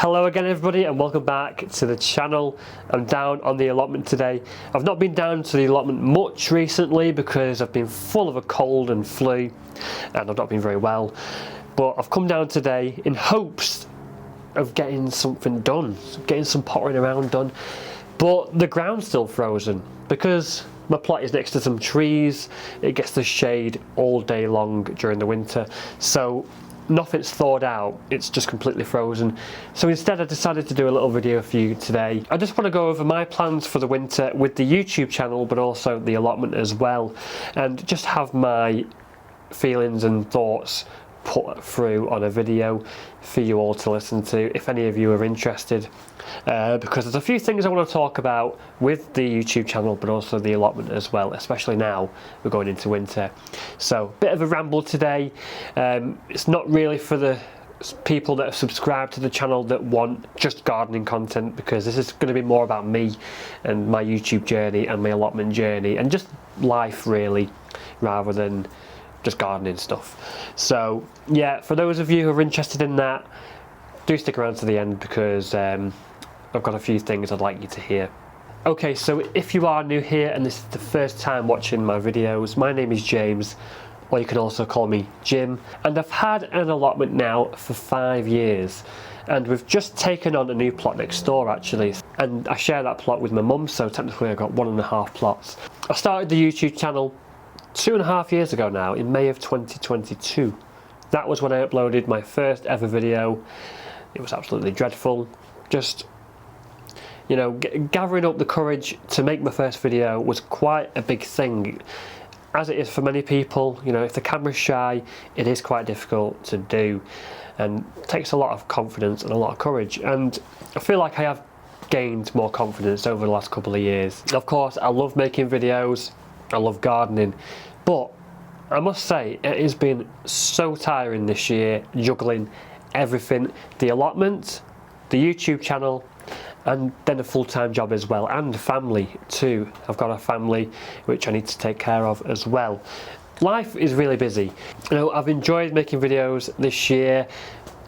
Hello again everybody and welcome back to the channel. I'm down on the allotment today. I've not been down to the allotment much recently because I've been full of a cold and flu and I've not been very well. But I've come down today in hopes of getting something done, getting some pottering around done. But the ground's still frozen because my plot is next to some trees. It gets the shade all day long during the winter. So nothing's thawed out, it's just completely frozen. So instead I decided to do a little video for you today. I just want to go over my plans for the winter with the YouTube channel but also the allotment as well, and just have my feelings and thoughts put through on a video for you all to listen to if any of you are interested, because there's a few things I want to talk about with the YouTube channel but also the allotment as well, especially now we're going into winter. So bit of a ramble today. It's not really for the people that have subscribed to the channel that want just gardening content, because this is going to be more about me and my YouTube journey and my allotment journey and just life really, rather than just gardening stuff. So yeah, for those of you who are interested in that, do stick around to the end because I've got a few things I'd like you to hear. Okay, so if you are new here and this is the first time watching my videos, my name is James, or you can also call me Jim, and I've had an allotment now for 5 years, and we've just taken on a new plot next door actually, and I share that plot with my mum, so technically I got 1.5 plots. I started the YouTube channel 2.5 years ago now, in May of 2022. That was when I uploaded my first ever video. It was absolutely dreadful. Just, you know, gathering up the courage to make my first video was quite a big thing. As it is for many people, you know, if the camera's shy, it is quite difficult to do, and it takes a lot of confidence and a lot of courage, and I feel like I have gained more confidence over the last couple of years. Of course, I love making videos, I love gardening, but I must say it has been so tiring this year, juggling everything, the allotment, the YouTube channel, and then a full-time job as well, and family too. I've got a family which I need to take care of as well. Life is really busy. You know, I've enjoyed making videos this year.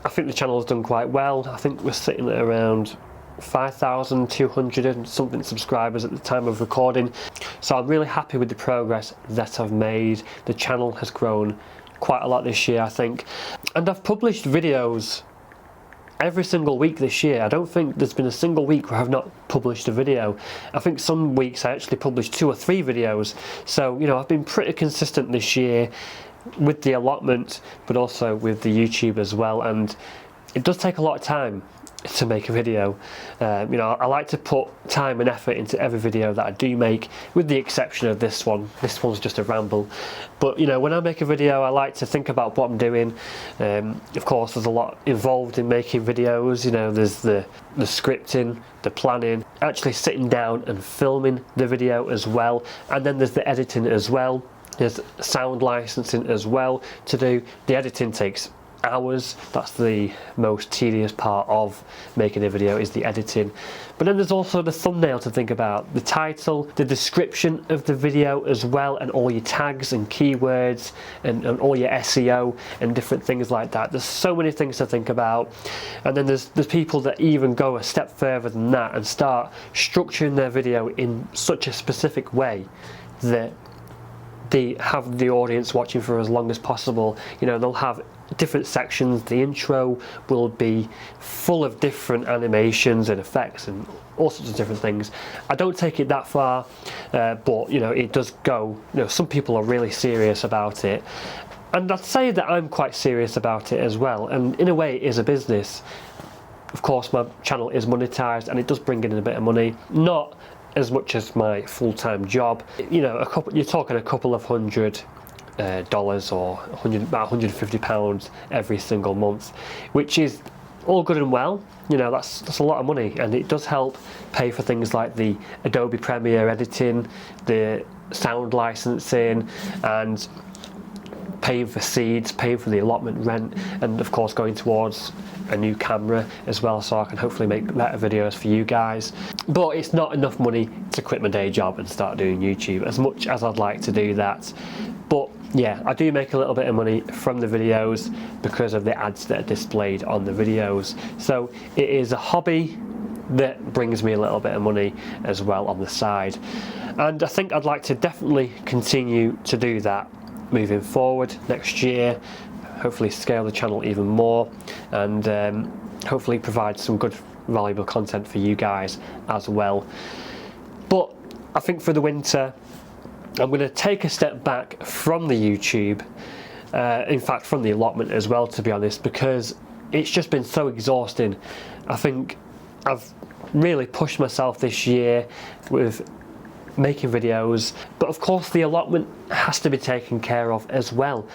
I think the channel has done quite well. I think we're sitting at around 5,200 and something subscribers at the time of recording, so I'm really happy with the progress that I've made. The channel has grown quite a lot this year, I think, and I've published videos every single week this year. I don't think there's been a single week where I've not published a video. I think some weeks I actually published 2 or 3 videos, so you know, I've been pretty consistent this year with the allotment but also with the YouTube as well, and it does take a lot of time to make a video. You know, I like to put time and effort into every video that I do make, with the exception of this one. This one's just a ramble. But you know, when I make a video I like to think about what I'm doing. Of course there's a lot involved in making videos. You know, there's the scripting, the planning, actually sitting down and filming the video as well, and then there's the editing as well. There's sound licensing as well to do. The editing takes hours. That's the most tedious part of making a video, is the editing. But then there's also the thumbnail to think about, the title, the description of the video as well, and all your tags and keywords and all your SEO and different things like that. There's so many things to think about. And then there's people that even go a step further than that and start structuring their video in such a specific way that they have the audience watching for as long as possible. You know, they'll have different sections. The intro will be full of different animations and effects and all sorts of different things. I don't take it that far, but you know, it does go, you know, some people are really serious about it, and I'd say that I'm quite serious about it as well, and in a way it is a business. Of course my channel is monetized and it does bring in a bit of money, not as much as my full-time job. You know, you're talking a couple of $100 or about £150 every single month, which is all good and well. You know, that's a lot of money, and it does help pay for things like the Adobe Premiere editing, the sound licensing, and paying for seeds, paying for the allotment rent, and of course going towards a new camera as well, so I can hopefully make better videos for you guys. But it's not enough money to quit my day job and start doing YouTube, as much as I'd like to do that. But yeah, I do make a little bit of money from the videos because of the ads that are displayed on the videos. So it is a hobby that brings me a little bit of money as well on the side. And I think I'd like to definitely continue to do that moving forward next year. Hopefully scale the channel even more, and hopefully provide some good valuable content for you guys as well. But I think for the winter I'm going to take a step back from the YouTube, in fact from the allotment as well, to be honest, because it's just been so exhausting. I think I've really pushed myself this year with making videos, but of course the allotment has to be taken care of as well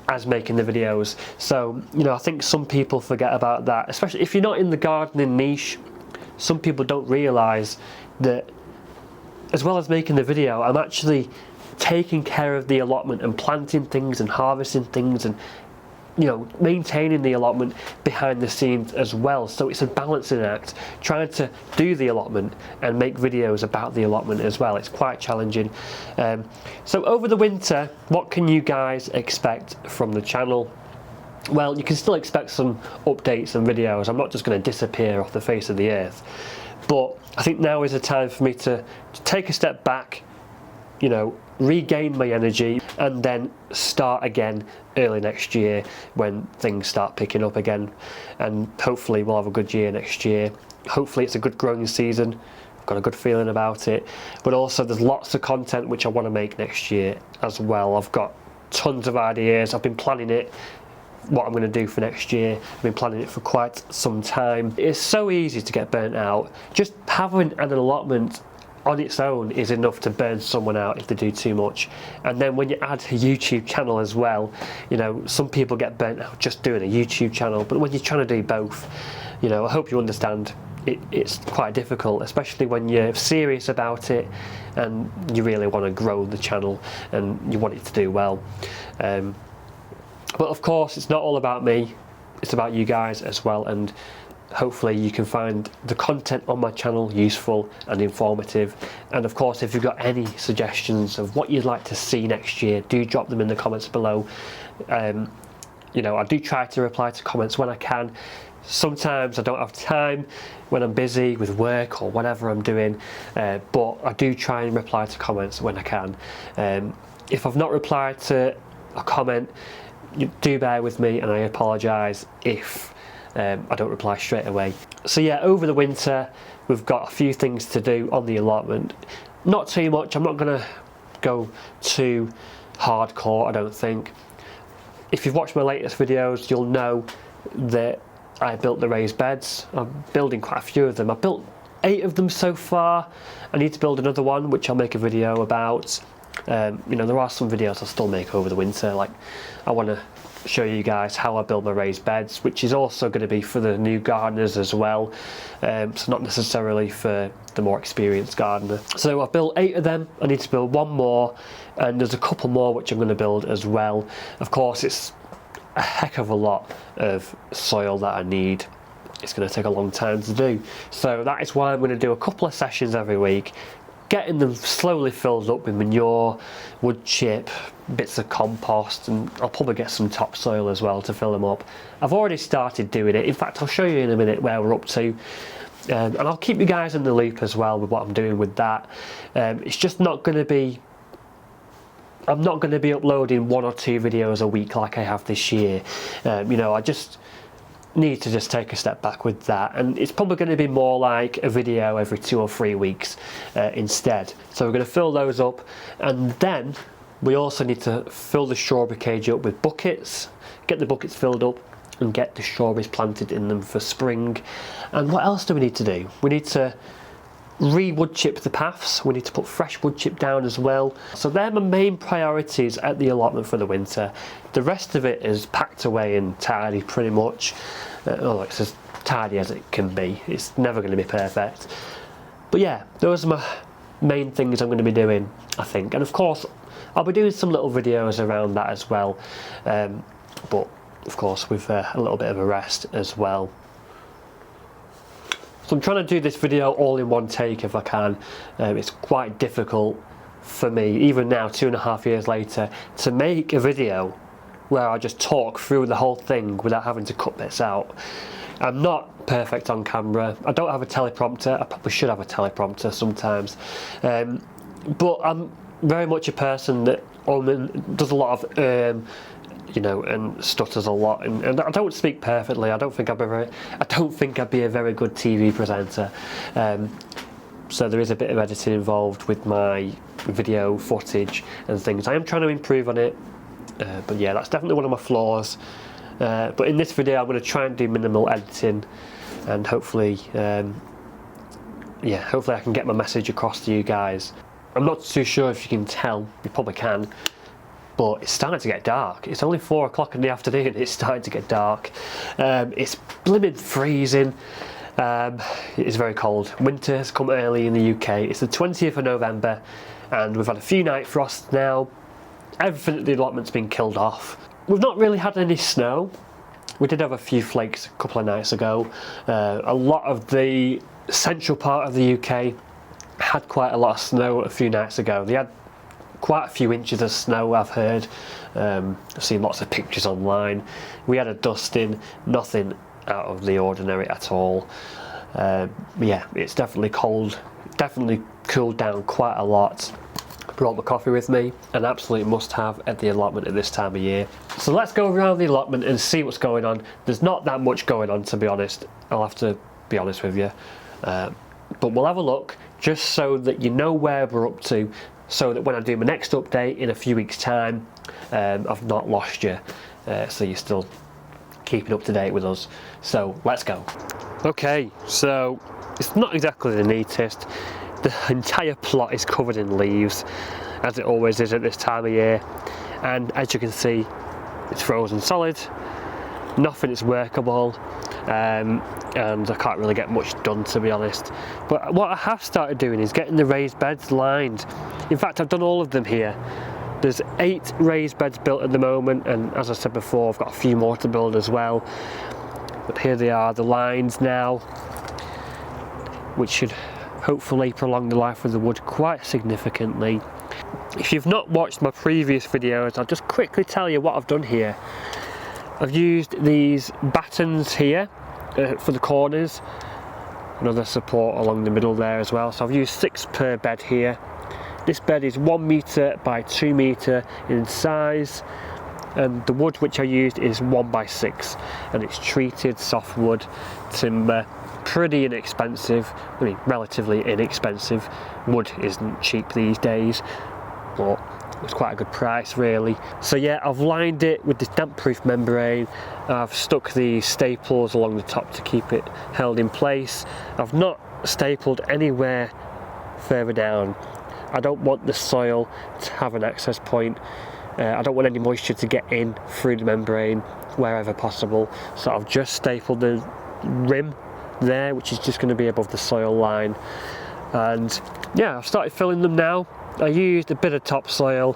as making the videos. So, you know, I think some people forget about that, especially if you're not in the gardening niche. Some people don't realise that as well as making the video, I'm actually taking care of the allotment and planting things and harvesting things and, you know, maintaining the allotment behind the scenes as well. So it's a balancing act, trying to do the allotment and make videos about the allotment as well. It's quite challenging. So over the winter, what can you guys expect from the channel? Well, you can still expect some updates and videos. I'm not just going to disappear off the face of the earth, but I think now is the time for me to take a step back, you know, regain my energy, and then start again early next year when things start picking up again, and hopefully we'll have a good year next year. Hopefully it's a good growing season. I've got a good feeling about it, but also there's lots of content which I want to make next year as well. I've got tons of ideas. I've been planning it, what I'm going to do for next year. I've been planning it for quite some time. It's so easy to get burnt out. Just having an allotment on its own is enough to burn someone out if they do too much. And then when you add a YouTube channel as well, you know, some people get burnt out just doing a YouTube channel, but when you're trying to do both, you know, I hope you understand it's quite difficult, especially when you're serious about it and you really want to grow the channel and you want it to do well. But of course it's not all about me, it's about you guys as well, and hopefully you can find the content on my channel useful and informative. And of course, if you've got any suggestions of what you'd like to see next year, do drop them in the comments below. You know, I do try to reply to comments when I can. Sometimes I don't have time when I'm busy with work or whatever I'm doing, but I do try and reply to comments when I can. If I've not replied to a comment, you do bear with me, and I apologise if I don't reply straight away. So yeah, over the winter we've got a few things to do on the allotment. Not too much. I'm not going to go too hardcore, I don't think. If you've watched my latest videos, you'll know that I built the raised beds. I'm building quite a few of them. I've built 8 of them so far. I need to build another one, which I'll make a video about. You know, there are some videos I'll still make over the winter, like I want to show you guys how I build my raised beds, which is also going to be for the new gardeners as well, so not necessarily for the more experienced gardener. So I've built 8 of them. I need to build 1 more, and there's a couple more which I'm going to build as well. Of course it's a heck of a lot of soil that I need. It's going to take a long time to do, so that is why I'm going to do a couple of sessions every week, getting them slowly filled up with manure, wood chip, bits of compost, and I'll probably get some topsoil as well to fill them up. I've already started doing it. In fact, I'll show you in a minute where we're up to, and I'll keep you guys in the loop as well with what I'm doing with that. It's just not going to be, I'm not going to be uploading 1 or 2 videos a week like I have this year. You know, I just need to just take a step back with that, and it's probably going to be more like a video every 2 or 3 weeks instead. So we're going to fill those up, and then we also need to fill the strawberry cage up with buckets, get the buckets filled up and get the strawberries planted in them for spring. And what else do we need to do? We need to re-wood chip the paths. We need to put fresh wood chip down as well. So they're my main priorities at the allotment for the winter. The rest of it is packed away and tidy pretty much. Although it's as tidy as it can be. It's never going to be perfect. But yeah, those are my main things I'm going to be doing, I think. And of course, I'll be doing some little videos around that as well. But of course with a little bit of a rest as well. So I'm trying to do this video all in one take if I can. It's quite difficult for me, even now 2.5 years later, to make a video where I just talk through the whole thing without having to cut bits out. I'm not perfect on camera. I don't have a teleprompter. I probably should have a teleprompter sometimes, but I'm very much a person that does a lot of you know, and stutters a lot, and I don't speak perfectly. I don't think I'd be a very good TV presenter. So there is a bit of editing involved with my video footage and things. I am trying to improve on it, but yeah, that's definitely one of my flaws. But in this video, I'm going to try and do minimal editing, and hopefully, yeah, hopefully I can get my message across to you guys. I'm not too sure if you can tell. You probably can. But it's starting to get dark. It's only 4 o'clock in the afternoon. It's starting to get dark. It's blimmin' freezing. It's very cold. Winter has come early in the UK. It's the 20th of November, and we've had a few night frosts now. Everything at the allotment's been killed off. We've not really had any snow. We did have a few flakes a couple of nights ago. A lot of the central part of the UK had quite a lot of snow a few nights ago. They had quite a few inches of snow, I've heard. I've seen lots of pictures online. We had a dusting, nothing out of the ordinary at all. Yeah, it's definitely cold, definitely cooled down quite a lot. Brought my coffee with me, an absolute must-have at the allotment at this time of year. So let's go around the allotment and see what's going on. There's not that much going on, to be honest. I'll have to be honest with you. But we'll have a look, just so that you know where we're up to, so that when I do my next update in a few weeks' time, I've not lost you, so you're still keeping up to date with us. So let's go. Okay, so it's not exactly the neatest. The entire plot is covered in leaves, as it always is at this time of year, and as you can see, it's frozen solid. Nothing is workable, and I can't really get much done, to be honest. But what I have started doing is getting the raised beds lined. In fact, I've done all of them here. There's 8 raised beds built at the moment, and as I said before, I've got a few more to build as well. But here they are, the lines now, which should hopefully prolong the life of the wood quite significantly. If you've not watched my previous videos, I'll just quickly tell you what I've done here. I've used these battens here for the corners, another support along the middle there as well. So I've used 6 per bed here. This bed is 1 metre by 2 metre in size, and the wood which I used is 1x6, and it's treated softwood timber. Pretty inexpensive. I mean, relatively inexpensive. Wood isn't cheap these days, but it's quite a good price really. So yeah, I've lined it with this damp proof membrane. I've stuck the staples along the top to keep it held in place. I've not stapled anywhere further down. I don't want the soil to have an access point. I don't want any moisture to get in through the membrane wherever possible. So I've just stapled the rim there, which is just going to be above the soil line. And yeah, I've started filling them now. I used a bit of topsoil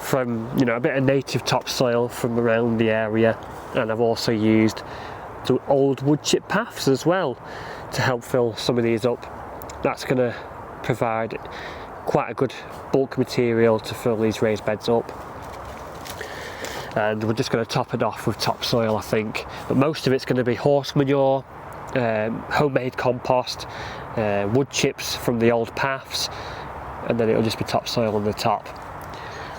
from, you know, a bit of native topsoil from around the area, and I've also used the old wood chip paths as well to help fill some of these up. That's going to provide quite a good bulk material to fill these raised beds up. And we're just going to top it off with topsoil, I think. But most of it's going to be horse manure, homemade compost, wood chips from the old paths, and then it'll just be topsoil on the top.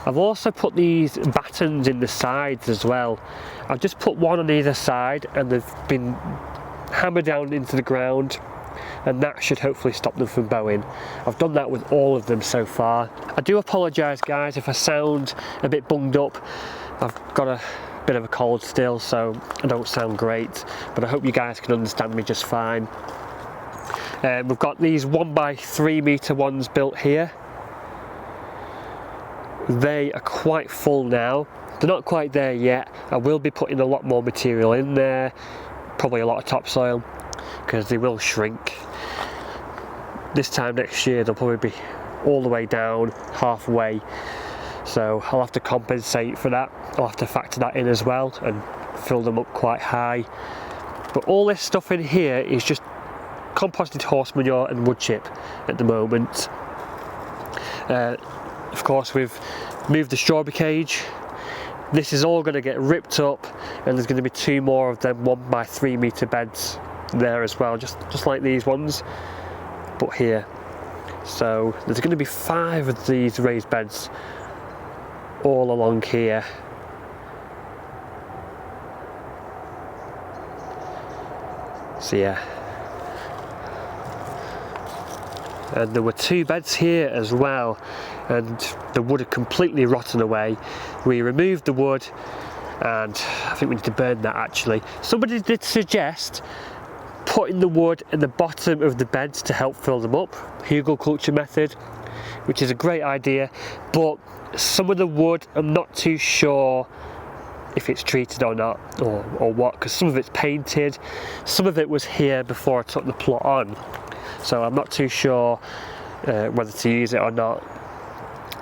I've also put these battens in the sides as well. I've just put one on either side, and they've been hammered down into the ground, and that should hopefully stop them from bowing. I've done that with all of them so far. I do apologise guys if I sound a bit bunged up. I've got a bit of a cold still, so I don't sound great, but I hope you guys can understand me just fine. We've got these 1x3 metre ones built here. They are quite full now. They're not quite there yet. I will be putting a lot more material in there, probably a lot of topsoil, because they will shrink. This time next year they'll probably be all the way down, halfway. So I'll have to compensate for that. I'll have to factor that in as well and fill them up quite high. But all this stuff in here is just composted horse manure and wood chip at the moment. of course we've moved the strawberry cage. This is all going to get ripped up, and there's going to be 2 more of them 1 by 3 metre beds there as well, just like these ones, but here. So there's going to be 5 of these raised beds all along here. So yeah, and there were 2 beds here as well, and the wood had completely rotten away. We removed the wood, and I think we need to burn that actually. Somebody did suggest putting the wood in the bottom of the beds to help fill them up, hugelkultur method, which is a great idea, but some of the wood I'm not too sure if it's treated or not, or what, because some of it's painted, some of it was here before I took the plot on, so I'm not too sure whether to use it or not.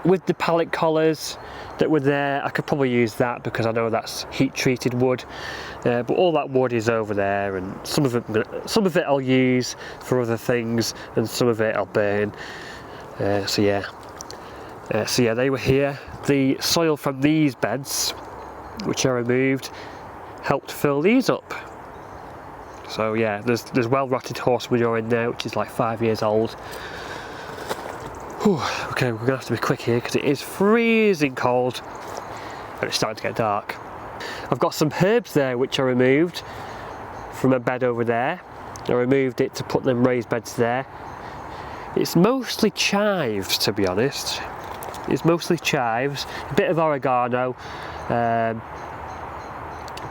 With the pallet collars that were there, I could probably use that because I know that's heat treated wood, but all that wood is over there, and some of it I'll use for other things, and some of it I'll burn. So yeah, they were here. The soil from these beds, which I removed, helped fill these up. So yeah, there's well rotted horse manure in there, which is like 5 years old. Whew, okay, we're gonna have to be quick here because it is freezing cold and it's starting to get dark. I've got some herbs there which I removed from a bed over there. I removed it to put them raised beds there. It's mostly chives, to be honest. It's mostly chives, a bit of oregano, a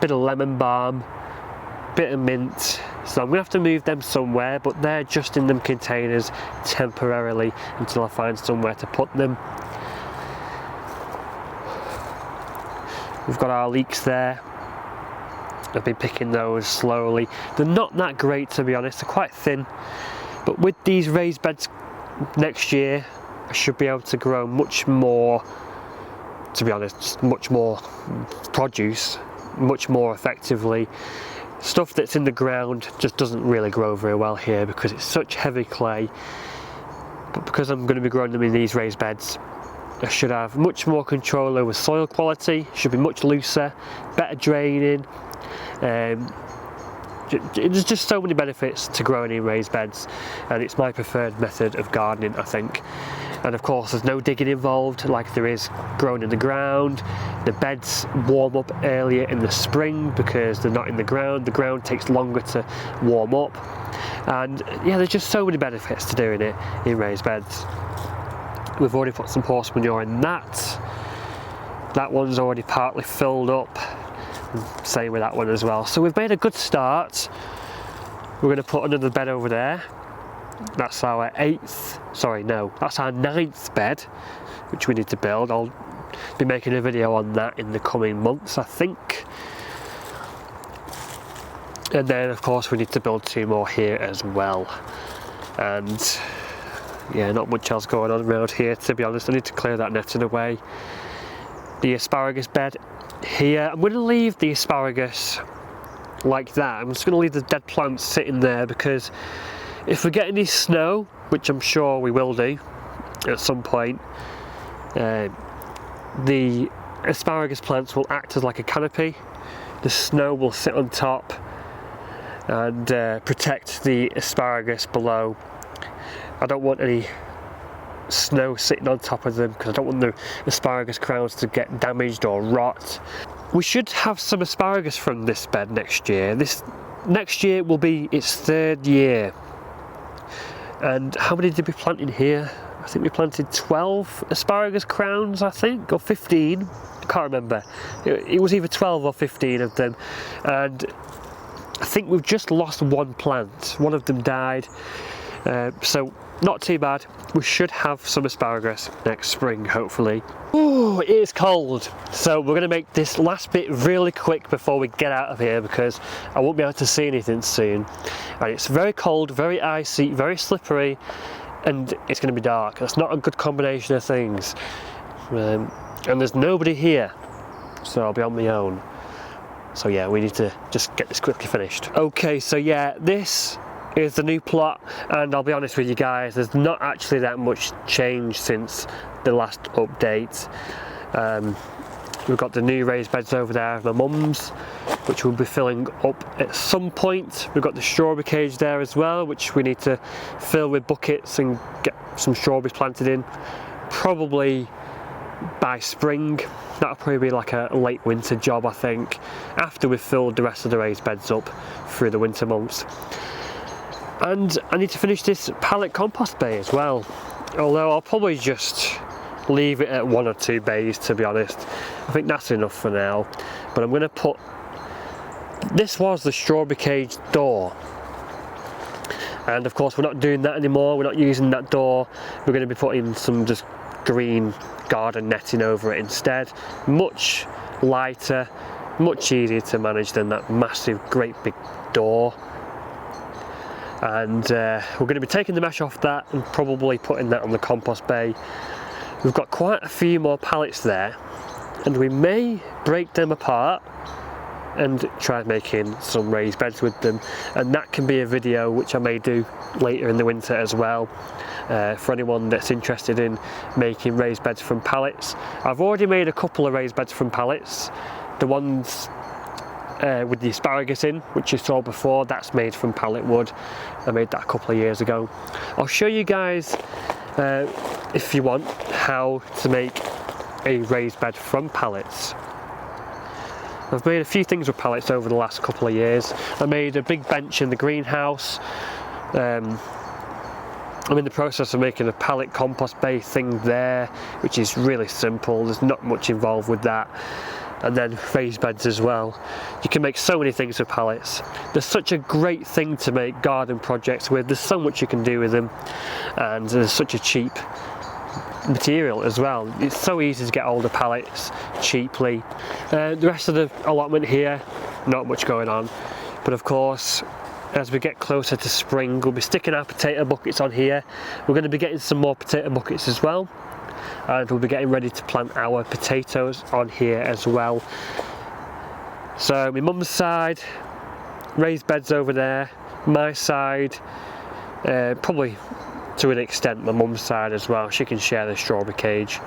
bit of lemon balm, a bit of mint. So I'm going to have to move them somewhere, but they're just in them containers temporarily until I find somewhere to put them. We've got our leeks there. I've been picking those slowly. They're not that great, to be honest, they're quite thin. But with these raised beds next year, I should be able to grow much more, to be honest, much more produce, much more effectively. Stuff that's in the ground just doesn't really grow very well here because it's such heavy clay. But because I'm going to be growing them in these raised beds, I should have much more control over soil quality, should be much looser, better draining. There's just so many benefits to growing in raised beds, and it's my preferred method of gardening, I think. And of course there's no digging involved like there is growing in the ground. The beds warm up earlier in the spring because they're not in the ground takes longer to warm up, and yeah, there's just so many benefits to doing it in raised beds. We've already put some horse manure in that one's already partly filled up, and same with that one as well. So we've made a good start. We're going to put another bed over there. That's our 9th bed, which we need to build. I'll be making a video on that in the coming months, I think. And then of course we need to build 2 more here as well. And yeah, not much else going on around here, to be honest. I need to clear that netting away. The asparagus bed here, I'm going to leave the asparagus like that. I'm just going to leave the dead plants sitting there because if we get any snow, which I'm sure we will do at some point, the asparagus plants will act as like a canopy. The snow will sit on top and protect the asparagus below. I don't want any snow sitting on top of them because I don't want the asparagus crowns to get damaged or rot. We should have some asparagus from this bed next year. Next year will be its 3rd year. And how many did we plant in here? I think we planted 12 asparagus crowns, I think, or 15. I can't remember. It was either 12 or 15 of them. And I think we've just lost 1 plant. One of them died. So not too bad. We should have some asparagus next spring, hopefully. Ooh, it is cold. So we're going to make this last bit really quick before we get out of here because I won't be able to see anything soon. And it's very cold, very icy, very slippery, and it's going to be dark. That's not a good combination of things. And there's nobody here, so I'll be on my own. So yeah, we need to just get this quickly finished. Okay, so yeah, this is the new plot, and I'll be honest with you guys, there's not actually that much change since the last update. We've got the new raised beds over there of my mum's, which we'll be filling up at some point. We've got the strawberry cage there as well, which we need to fill with buckets and get some strawberries planted in, probably by spring. That'll probably be like a late winter job, I think, after we've filled the rest of the raised beds up through the winter months. And I need to finish this pallet compost bay as well, although I'll probably just leave it at 1 or 2 bays, to be honest. I think that's enough for now. But I'm going to put, this was the strawberry cage door, and of course we're not doing that anymore. We're not using that door. We're going to be putting some just green garden netting over it instead. Much lighter, much easier to manage than that massive great big door. And we're going to be taking the mesh off that and probably putting that on the compost bay. We've got quite a few more pallets there, and we may break them apart and try making some raised beds with them, and that can be a video which I may do later in the winter as well, for anyone that's interested in making raised beds from pallets. I've already made a couple of raised beds from pallets. The ones with the asparagus in, which you saw before, that's made from pallet wood. I made that a couple of years ago. I'll show you guys, if you want, how to make a raised bed from pallets. I've made a few things with pallets over the last couple of years. I made a big bench in the greenhouse. I'm in the process of making a pallet compost bay thing there, which is really simple. There's not much involved with that. And then raised beds as well. You can make so many things with pallets. They're such a great thing to make garden projects with. There's so much you can do with them, and there's such a cheap material as well. It's so easy to get hold of pallets cheaply. The rest of the allotment here, not much going on, but of course as we get closer to spring we'll be sticking our potato buckets on here. We're going to be getting some more potato buckets as well, and we'll be getting ready to plant our potatoes on here as well. So my mum's side, raised beds over there. My side, probably to an extent my mum's side as well. She can share the strawberry cage.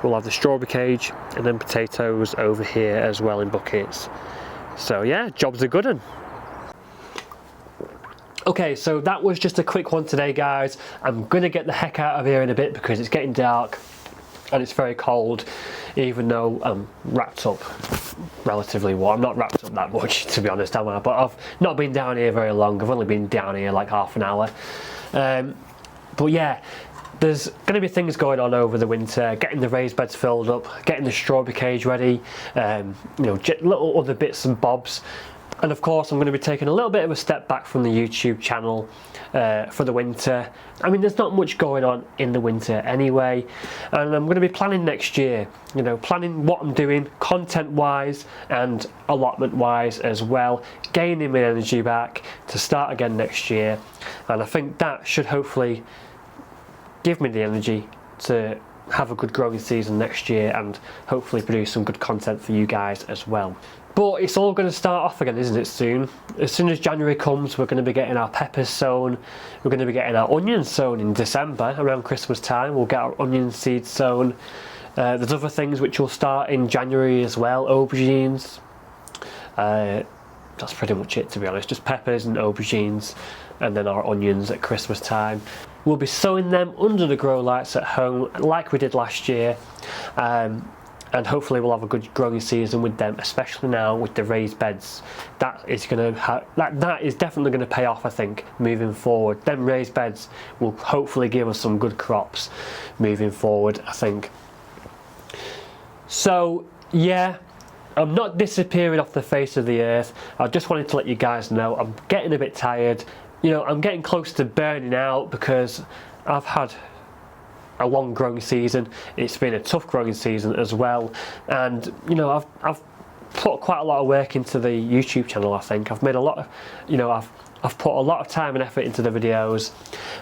We'll have the strawberry cage and then potatoes over here as well in buckets. So yeah, job's a good one. Okay, so that was just a quick one today, guys. I'm gonna get the heck out of here in a bit because it's getting dark and it's very cold, even though I'm wrapped up relatively warm. I'm not wrapped up that much, to be honest, am I? But I've not been down here very long. I've only been down here like half an hour. But yeah, there's going to be things going on over the winter, getting the raised beds filled up, getting the strawberry cage ready, you know, little other bits and bobs. And of course I'm going to be taking a little bit of a step back from the YouTube channel for the winter. I mean, there's not much going on in the winter anyway, and I'm going to be planning next year, you know, planning what I'm doing content wise and allotment wise as well, gaining my energy back to start again next year. And I think that should hopefully give me the energy to have a good growing season next year and hopefully produce some good content for you guys as well. But it's all going to start off again, isn't it, soon? As soon as January comes, we're going to be getting our peppers sown. We're going to be getting our onions sown in December, around Christmas time. We'll get our onion seeds sown. There's other things which will start in January as well, aubergines. That's pretty much it, to be honest, just peppers and aubergines, and then our onions at Christmas time. We'll be sowing them under the grow lights at home like we did last year. And hopefully we'll have a good growing season with them, especially now with the raised beds. That is definitely going to pay off, I think, moving forward. Them raised beds will hopefully give us some good crops moving forward, I think. So yeah, I'm not disappearing off the face of the earth. I just wanted to let you guys know I'm getting a bit tired. You know, I'm getting close to burning out because I've had a long growing season. It's been a tough growing season as well, and you know, I've put quite a lot of work into the YouTube channel. I think I've made a lot of, you know, I've put a lot of time and effort into the videos,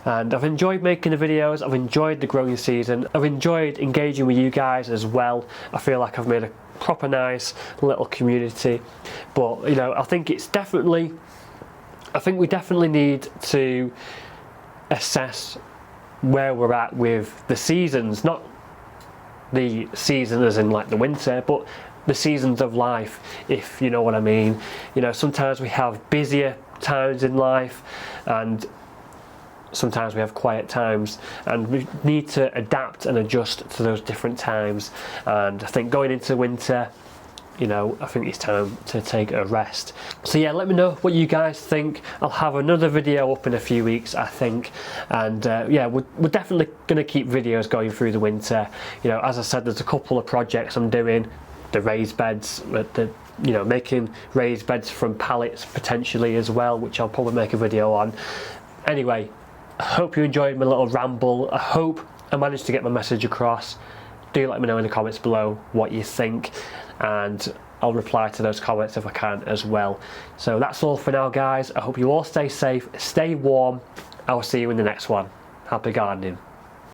and I've enjoyed making the videos. I've enjoyed the growing season. I've enjoyed engaging with you guys as well. I feel like I've made a proper nice little community. But you know, I think it's definitely I think we definitely need to assess where we're at with the seasons, not the season as in like the winter, but the seasons of life, if you know what I mean. You know, sometimes we have busier times in life and sometimes we have quiet times, and we need to adapt and adjust to those different times. And I think going into winter, you know, I think it's time to take a rest. So yeah, let me know what you guys think. I'll have another video up in a few weeks, I think, and yeah, we're definitely going to keep videos going through the winter. You know, as I said, there's a couple of projects I'm doing, the raised beds, you know, making raised beds from pallets potentially as well, which I'll probably make a video on. Anyway, I hope you enjoyed my little ramble. I hope I managed to get my message across. Do let me know in the comments below what you think, and I'll reply to those comments if I can as well. So that's all for now, guys. I hope you all stay safe, stay warm. I will see you in the next one. Happy gardening.